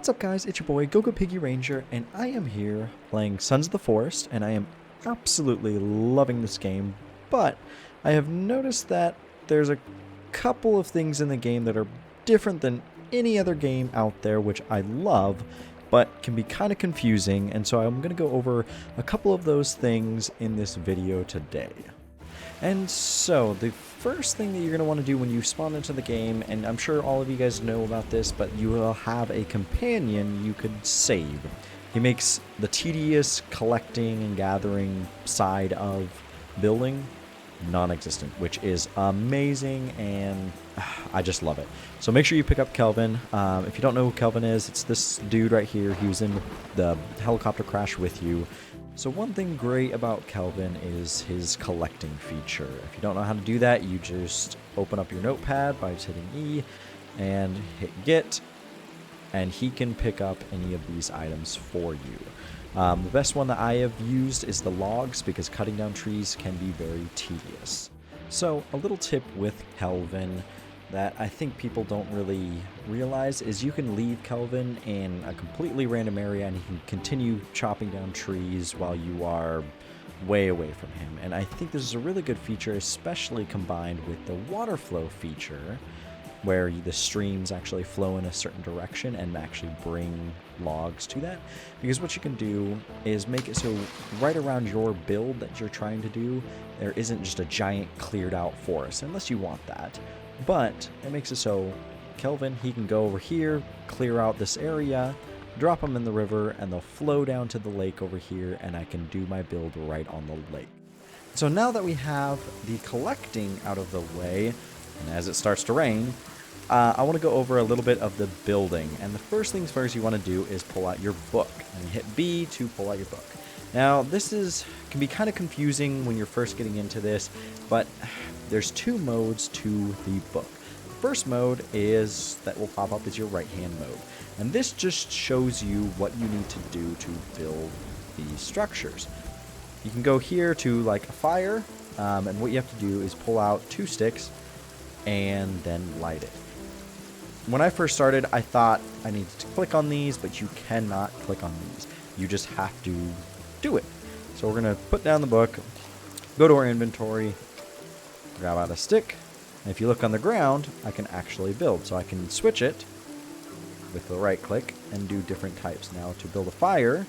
What's up, guys? It's your boy GoGoPiggy Ranger, and I am here playing Sons of the Forest, and I am absolutely loving this game, but I have noticed that there's a couple of things in the game that are different than any other game out there, which I love, but can be kind of confusing, and so I'm going to go over a couple of those things in this video today. And so, the first thing that you're going to want to do when you spawn into the game, and I'm sure all of you guys know about this, but you will have a companion you could save. He makes the tedious collecting and gathering side of building non-existent, which is amazing, and I just love it. So make sure you pick up Kelvin. If you don't know who Kelvin is, it's this dude right here. He was in the helicopter crash with you. So one thing great about Kelvin is his collecting feature. If you don't know how to do that, you just open up your notepad by just hitting E and hit get, and he can pick up any of these items for you. The best one that I have used is the logs, because cutting down trees can be very tedious. So a little tip with Kelvin that I think people don't really realize is you can leave Kelvin in a completely random area and he can continue chopping down trees while you are way away from him. And I think this is a really good feature, especially combined with the water flow feature, where the streams actually flow in a certain direction and actually bring logs to that. Because what you can do is make it so right around your build that you're trying to do, there isn't just a giant cleared out forest, unless you want that. But it makes it so Kelvin, he can go over here, clear out this area, drop them in the river, and they'll flow down to the lake over here, and I can do my build right on the lake. So now that we have the collecting out of the way, and as it starts to rain, I want to go over a little bit of the building. And the first things first you want to do is pull out your book, and hit B to pull out your book. Now this can be kind of confusing when you're first getting into this, but there's two modes to the book. The first mode is that will pop up is your right hand mode, and this just shows you what you need to do to build these structures. You can go here to like a fire, and what you have to do is pull out 2 sticks and then light it. When I first started, I thought I needed to click on these, but you cannot click on these. You just have to do it. So we're going to put down the book, go to our inventory, grab out a stick, and if you look on the ground, I can actually build. So I can switch it with the right click and do different types. Now to build a fire,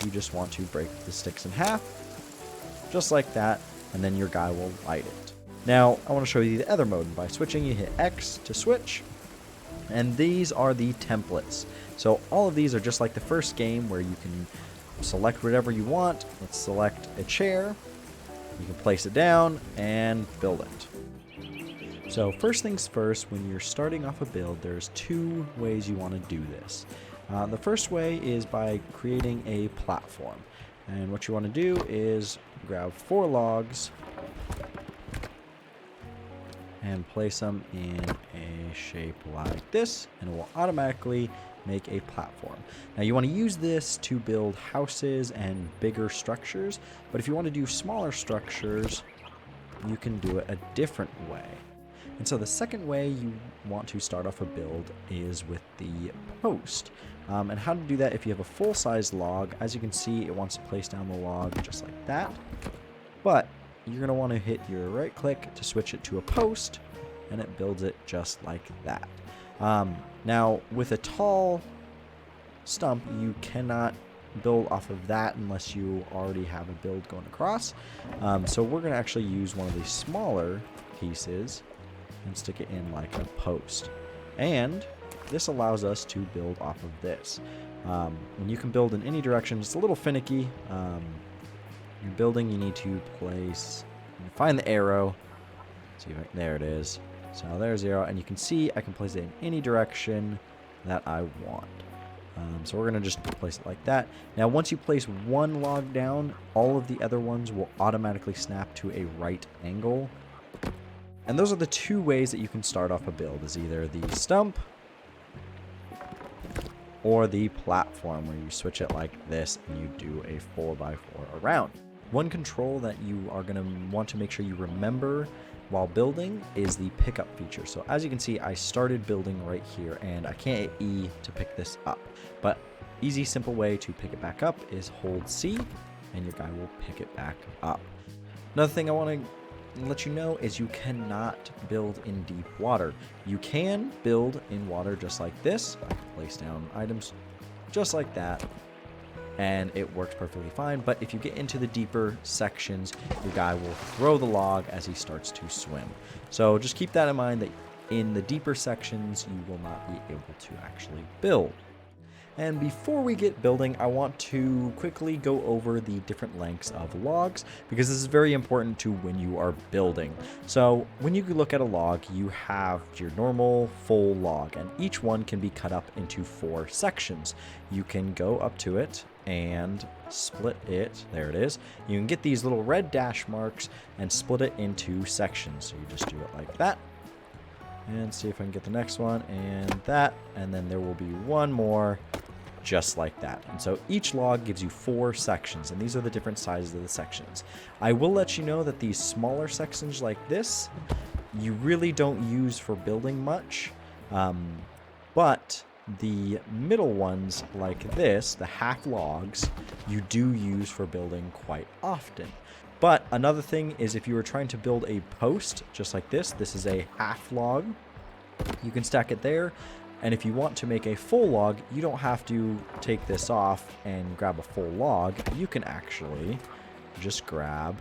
you just want to break the sticks in half, just like that, and then your guy will light it. Now I want to show you the other mode. By switching, you hit X to switch, and these are the templates. So all of these are just like the first game, where you can select whatever you want. Let's select a chair. You can place it down and build it. So first things first, when you're starting off a build, there's 2 ways you want to do this. The first way is by creating a platform. And what you want to do is grab 4 logs and place them in a shape like this, and it will automatically make a platform. Now you want to use this to build houses and bigger structures, but if you want to do smaller structures, you can do it a different way. And so the second way you want to start off a build is with the post. And how to do that: if you have a full-size log, as you can see, it wants to place down the log just like that. But you're going to want to hit your right click to switch it to a post, and it builds it just like that. Now, with a tall stump, you cannot build off of that unless you already have a build going across. So we're going to actually use one of these smaller pieces and stick it in like a post. And this allows us to build off of this. And you can build in any direction. It's a little finicky. You're building, you need to find the arrow. See, there it is. So there's the arrow, and you can see I can place it in any direction that I want. So we're going to just place it like that. Now once you place one log down, all of the other ones will automatically snap to a right angle. And those are the 2 ways that you can start off a build, is either the stump or the platform, where you switch it like this and you do a 4x4 around. One control that you are going to want to make sure you remember while building is the pickup feature. So as you can see, I started building right here, and I can't hit E to pick this up. But easy, simple way to pick it back up is hold C, and your guy will pick it back up. Another thing I want to let you know is you cannot build in deep water. You can build in water just like this. I can place down items just like that, and it works perfectly fine. But if you get into the deeper sections, your guy will throw the log as he starts to swim. So just keep that in mind, that in the deeper sections, you will not be able to actually build. And before we get building, I want to quickly go over the different lengths of logs, because this is very important to when you are building. So when you look at a log, you have your normal full log, and each one can be cut up into 4 sections. You can go up to it and split it. There it is. You can get these little red dash marks and split it into sections. So you just do it like that. And see if I can get the next one, and that, and then there will be one more just like that. And so each log gives you 4 sections, and these are the different sizes of the sections. I will let you know that these smaller sections like this, you really don't use for building much, but the middle ones like this, the half logs, you do use for building quite often. But another thing is, if you were trying to build a post just like this is a half log, you can stack it there. And if you want to make a full log, you don't have to take this off and grab a full log. You can actually just grab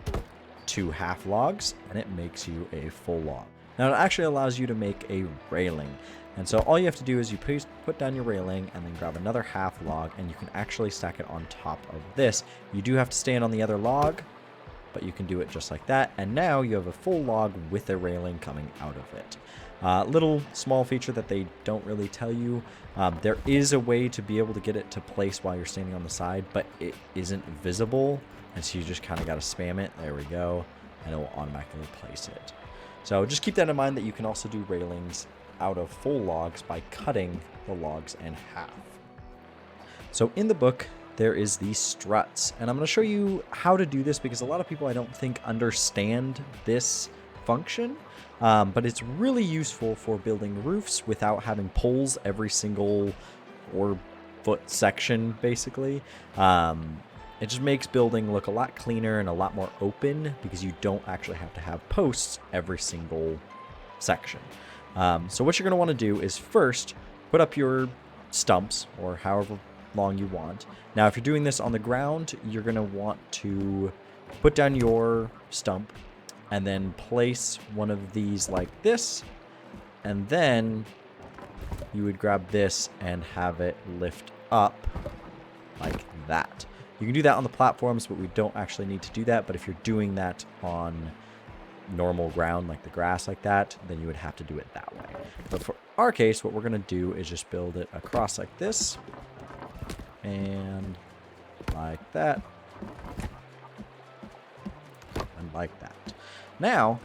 2 half logs, and it makes you a full log. Now it actually allows you to make a railing. And so all you have to do is you put down your railing and then grab another half log, and you can actually stack it on top of this. You do have to stand on the other log, but you can do it just like that. And now you have a full log with a railing coming out of it. Little small feature that they don't really tell you. There is a way to be able to get it to place while you're standing on the side, but it isn't visible. And so you just kind of got to spam it. There we go. And it will automatically place it. So just keep that in mind, that you can also do railings out of full logs by cutting the logs in half. So in the book, there is these struts, and I'm going to show you how to do this, because a lot of people, I don't think, understand this function, but it's really useful for building roofs without having poles every single 4-foot section, basically. It just makes building look a lot cleaner and a lot more open, because you don't actually have to have posts every single section. So what you're going to want to do is first put up your stumps, or however long you want. Now, if you're doing this on the ground, you're going to want to put down your stump and then place one of these like this, and then you would grab this and have it lift up like that. You can do that on the platforms, but we don't actually need to do that. But if you're doing that on normal ground, like the grass like that, then you would have to do it that way. But for our case, what we're going to do is just build it across like this, and like that, and like that. Now,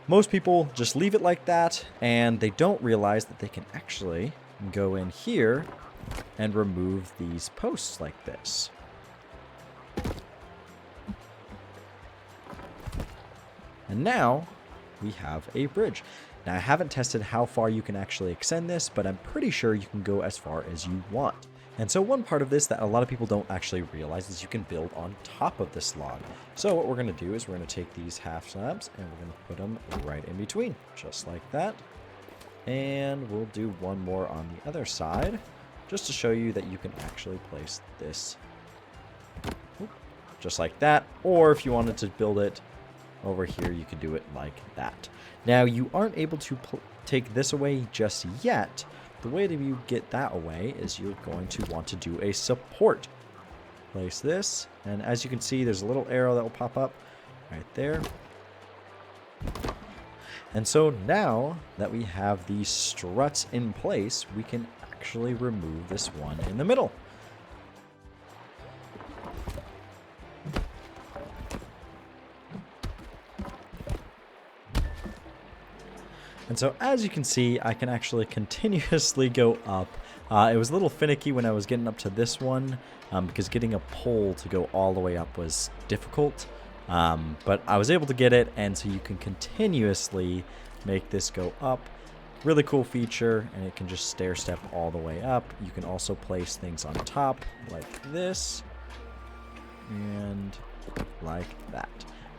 most people just leave it like that, and they don't realize that they can actually go in here and remove these posts like this. And now we have a bridge. Now, I haven't tested how far you can actually extend this, but I'm pretty sure you can go as far as you want. And so one part of this that a lot of people don't actually realize is you can build on top of this log. So what we're going to do is we're going to take these half slabs and we're going to put them right in between, just like that. And we'll do one more on the other side, just to show you that you can actually place this just like that. Or if you wanted to build it over here, you could do it like that. Now, you aren't able to take this away just yet. The way that you get that away is you're going to want to do a support. Place this, and as you can see, there's a little arrow that will pop up right there. And so now that we have these struts in place, we can actually remove this one in the middle. And so as you can see, I can actually continuously go up It was a little finicky when I was getting up to this one because getting a pole to go all the way up was difficult. But I was able to get it, and so you can continuously make this go up. Really cool feature, and it can just stair step all the way up. You can also place things on top like this and like that.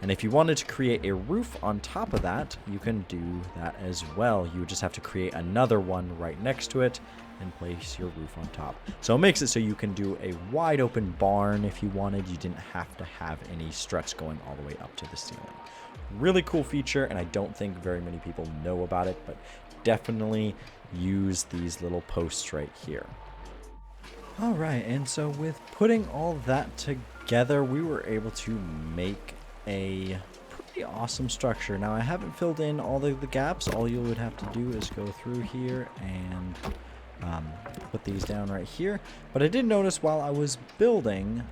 And if you wanted to create a roof on top of that, you can do that as well. You would just have to create another one right next to it and place your roof on top. So it makes it so you can do a wide open barn if you wanted. You didn't have to have any struts going all the way up to the ceiling. Really cool feature, and I don't think very many people know about it, but definitely use these little posts right here. All right, and so with putting all that together, we were able to make a pretty awesome structure. Now, I haven't filled in all the gaps. All you would have to do is go through here and put these down right here. But I did notice while I was building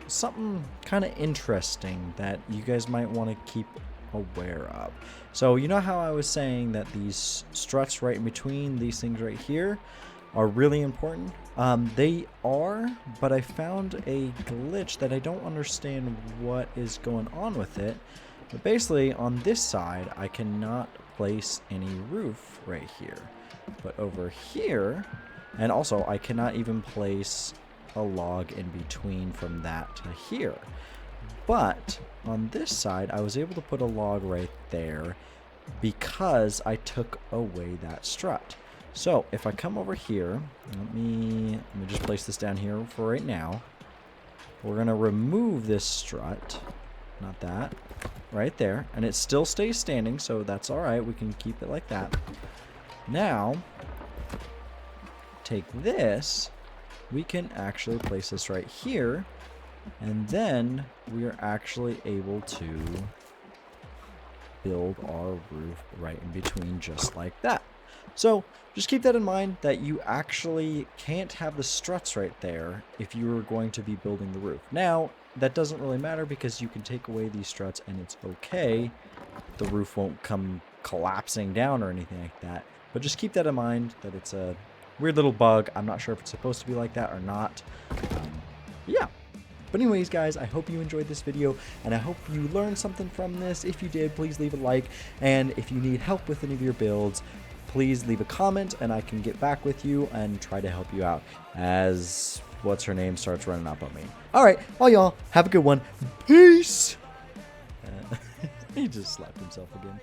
something kind of interesting that you guys might want to keep aware of. So you know how I was saying that these struts right in between these things right here are really important? They are, but I found a glitch that I don't understand what is going on with it. But basically on this side I cannot place any roof right here. But over here, and also I cannot even place a log in between from that to here. But on this side, I was able to put a log right there because I took away that strut. So if I come over here, let me just place this down here for right now. We're going to remove this strut, not that, right there. And it still stays standing, so that's all right. We can keep it like that. Now, take this, we can actually place this right here, and then we are actually able to build our roof right in between just like that. So just keep that in mind, that you actually can't have the struts right there if you were going to be building the roof. Now, that doesn't really matter because you can take away these struts and it's okay. The roof won't come collapsing down or anything like that. But just keep that in mind, that it's a weird little bug. I'm not sure if it's supposed to be like that or not. Yeah. But anyways, guys, I hope you enjoyed this video, and I hope you learned something from this. If you did, please leave a like. And if you need help with any of your builds, please leave a comment, and I can get back with you and try to help you out as what's-her-name starts running up on me. All right, well, y'all, have a good one. Peace! He just slapped himself again.